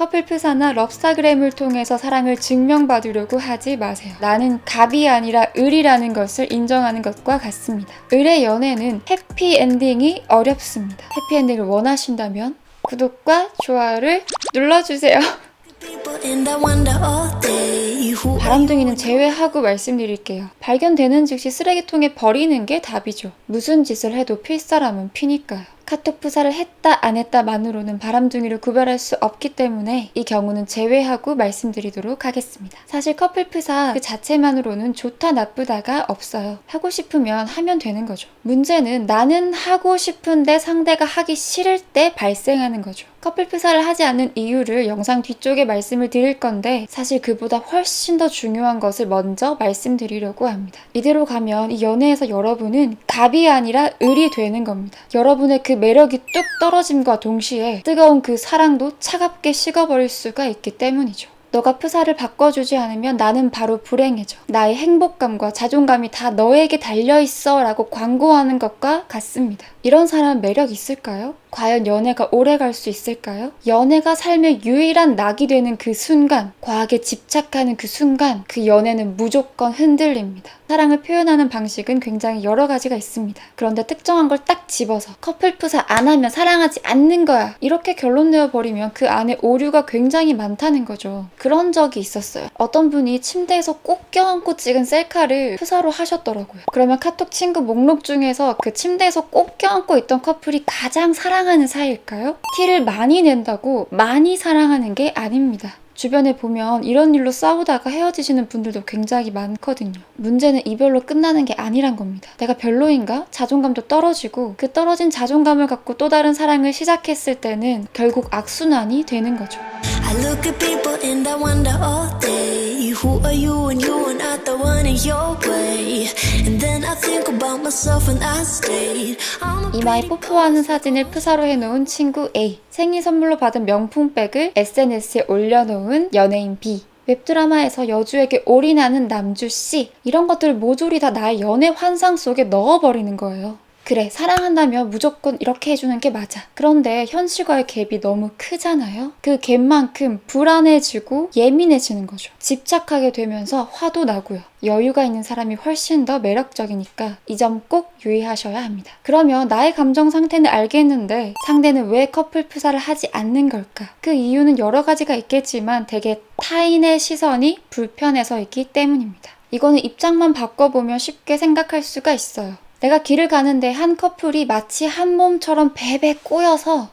커플 프사나 럽스타그램을 통해서 사랑을 증명받으려고 하지 마세요. 나는 갑이 아니라 을이라는 것을 인정하는 것과 같습니다. 을의 연애는 해피엔딩이 어렵습니다. 해피엔딩을 원하신다면 구독과 좋아요를 눌러주세요. 바람둥이는 제외하고 말씀드릴게요. 발견되는 즉시 쓰레기통에 버리는 게 답이죠. 무슨 짓을 해도 필 사람은 피니까요. 카톡 프사를 했다 안 했다만으로는 바람둥이를 구별할 수 없기 때문에 이 경우는 제외하고 말씀드리도록 하겠습니다. 사실 커플 프사 그 자체만으로는 좋다 나쁘다가 없어요. 하고 싶으면 하면 되는 거죠. 문제는 나는 하고 싶은데 상대가 하기 싫을 때 발생하는 거죠. 커플 프사를 하지 않는 이유를 영상 뒤쪽에 말씀을 드릴 건데 사실 그보다 훨씬 더 중요한 것을 먼저 말씀드리려고 합니다. 이대로 가면 이 연애에서 여러분은 갑이 아니라 을이 되는 겁니다. 여러분의 그 매력이 뚝 떨어짐과 동시에 뜨거운 그 사랑도 차갑게 식어버릴 수가 있기 때문이죠. 너가 프사를 바꿔주지 않으면 나는 바로 불행해져. 나의 행복감과 자존감이 다 너에게 달려있어 라고 광고하는 것과 같습니다. 이런 사람 매력 있을까요? 과연 연애가 오래 갈 수 있을까요? 연애가 삶의 유일한 낙이 되는 그 순간, 과학에 집착하는 그 순간, 그 연애는 무조건 흔들립니다. 사랑을 표현하는 방식은 굉장히 여러 가지가 있습니다. 그런데 특정한 걸 딱 집어서 커플 프사 안 하면 사랑하지 않는 거야. 이렇게 결론 내어버리면 그 안에 오류가 굉장히 많다는 거죠. 그런 적이 있었어요. 어떤 분이 침대에서 꼭 껴안고 찍은 셀카를 프사로 하셨더라고요. 그러면 카톡 친구 목록 중에서 그 침대에서 꼭 껴안고 있던 커플이 가장 사랑하는 사이일까요? 티를 많이 낸다고 많이 사랑하는 게 아닙니다. 주변에 보면 이런 일로 싸우다가 헤어지시는 분들도 굉장히 많거든요. 문제는 이별로 끝나는 게 아니란 겁니다. 내가 별로인가? 자존감도 떨어지고 그 떨어진 자존감을 갖고 또 다른 사랑을 시작했을 때는 결국 악순환이 되는 거죠. I look at people and I wonder all day Who are you and you are not the one in your way And then I think about myself and I stayed 이마에 뽀뽀하는 사진을 프사로 해놓은 친구 A, 생일 선물로 받은 명품백을 SNS에 올려놓은 연예인 B, 웹드라마에서 여주에게 올인하는 남주 C, 이런 것들을 모조리 다 나의 연애 환상 속에 넣어버리는 거예요. 그래, 사랑한다면 무조건 이렇게 해주는 게 맞아. 그런데 현실과의 갭이 너무 크잖아요? 그 갭만큼 불안해지고 예민해지는 거죠. 집착하게 되면서 화도 나고요. 여유가 있는 사람이 훨씬 더 매력적이니까 이 점 꼭 유의하셔야 합니다. 그러면 나의 감정 상태는 알겠는데 상대는 왜 커플 프사를 하지 않는 걸까? 그 이유는 여러 가지가 있겠지만 대개 타인의 시선이 불편해서이기 때문입니다. 이거는 입장만 바꿔보면 쉽게 생각할 수가 있어요. 내가 길을 가는데 한 커플이 마치 한 몸처럼 베베 꼬여서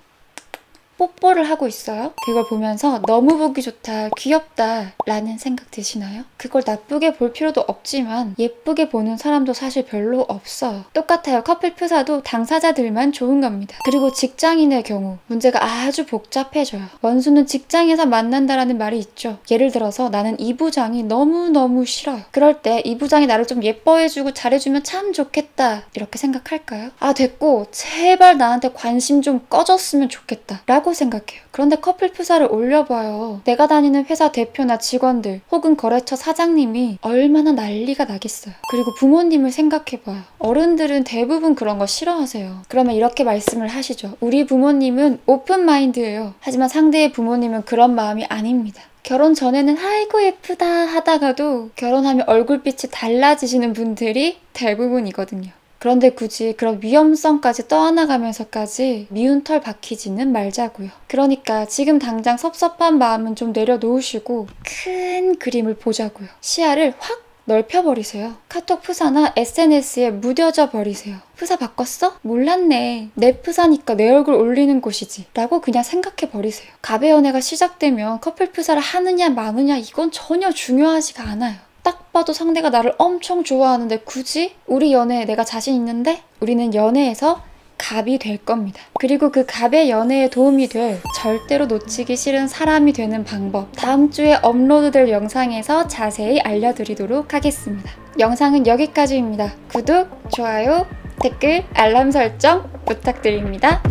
뽀뽀를 하고 있어요. 그걸 보면서 너무 보기 좋다, 귀엽다 라는 생각 드시나요? 그걸 나쁘게 볼 필요도 없지만 예쁘게 보는 사람도 사실 별로 없어요. 똑같아요. 커플 프사도 당사자들만 좋은 겁니다. 그리고 직장인의 경우 문제가 아주 복잡해져요. 원수는 직장에서 만난다라는 말이 있죠. 예를 들어서 나는 이 부장이 너무너무 싫어요. 그럴 때 이 부장이 나를 좀 예뻐해주고 잘해주면 참 좋겠다 이렇게 생각할까요? 아 됐고 제발 나한테 관심 좀 꺼졌으면 좋겠다 라고 생각해요. 그런데 커플 프사를 올려봐요. 내가 다니는 회사 대표나 직원들 혹은 거래처 사장님이 얼마나 난리가 나겠어요. 그리고 부모님을 생각해봐요. 어른들은 대부분 그런 거 싫어하세요. 그러면 이렇게 말씀을 하시죠. 우리 부모님은 오픈 마인드예요. 하지만 상대의 부모님은 그런 마음이 아닙니다. 결혼 전에는 아이고 예쁘다 하다가도 결혼하면 얼굴빛이 달라지시는 분들이 대부분이거든요. 그런데 굳이 그런 위험성까지 떠안아가면서까지 미운 털 박히지는 말자고요. 그러니까 지금 당장 섭섭한 마음은 좀 내려놓으시고 큰 그림을 보자고요. 시야를 확 넓혀버리세요. 카톡 프사나 SNS에 무뎌져 버리세요. 프사 바꿨어? 몰랐네. 내 프사니까 내 얼굴 올리는 곳이지 라고 그냥 생각해버리세요. 갑의 연애가 시작되면 커플 프사를 하느냐 마느냐 이건 전혀 중요하지가 않아요. 딱 봐도 상대가 나를 엄청 좋아하는데 굳이? 우리 연애에 내가 자신 있는데? 우리는 연애에서 갑이 될 겁니다. 그리고 그 갑의 연애에 도움이 될 절대로 놓치기 싫은 사람이 되는 방법 다음 주에 업로드될 영상에서 자세히 알려드리도록 하겠습니다. 영상은 여기까지입니다. 구독, 좋아요, 댓글, 알람 설정 부탁드립니다.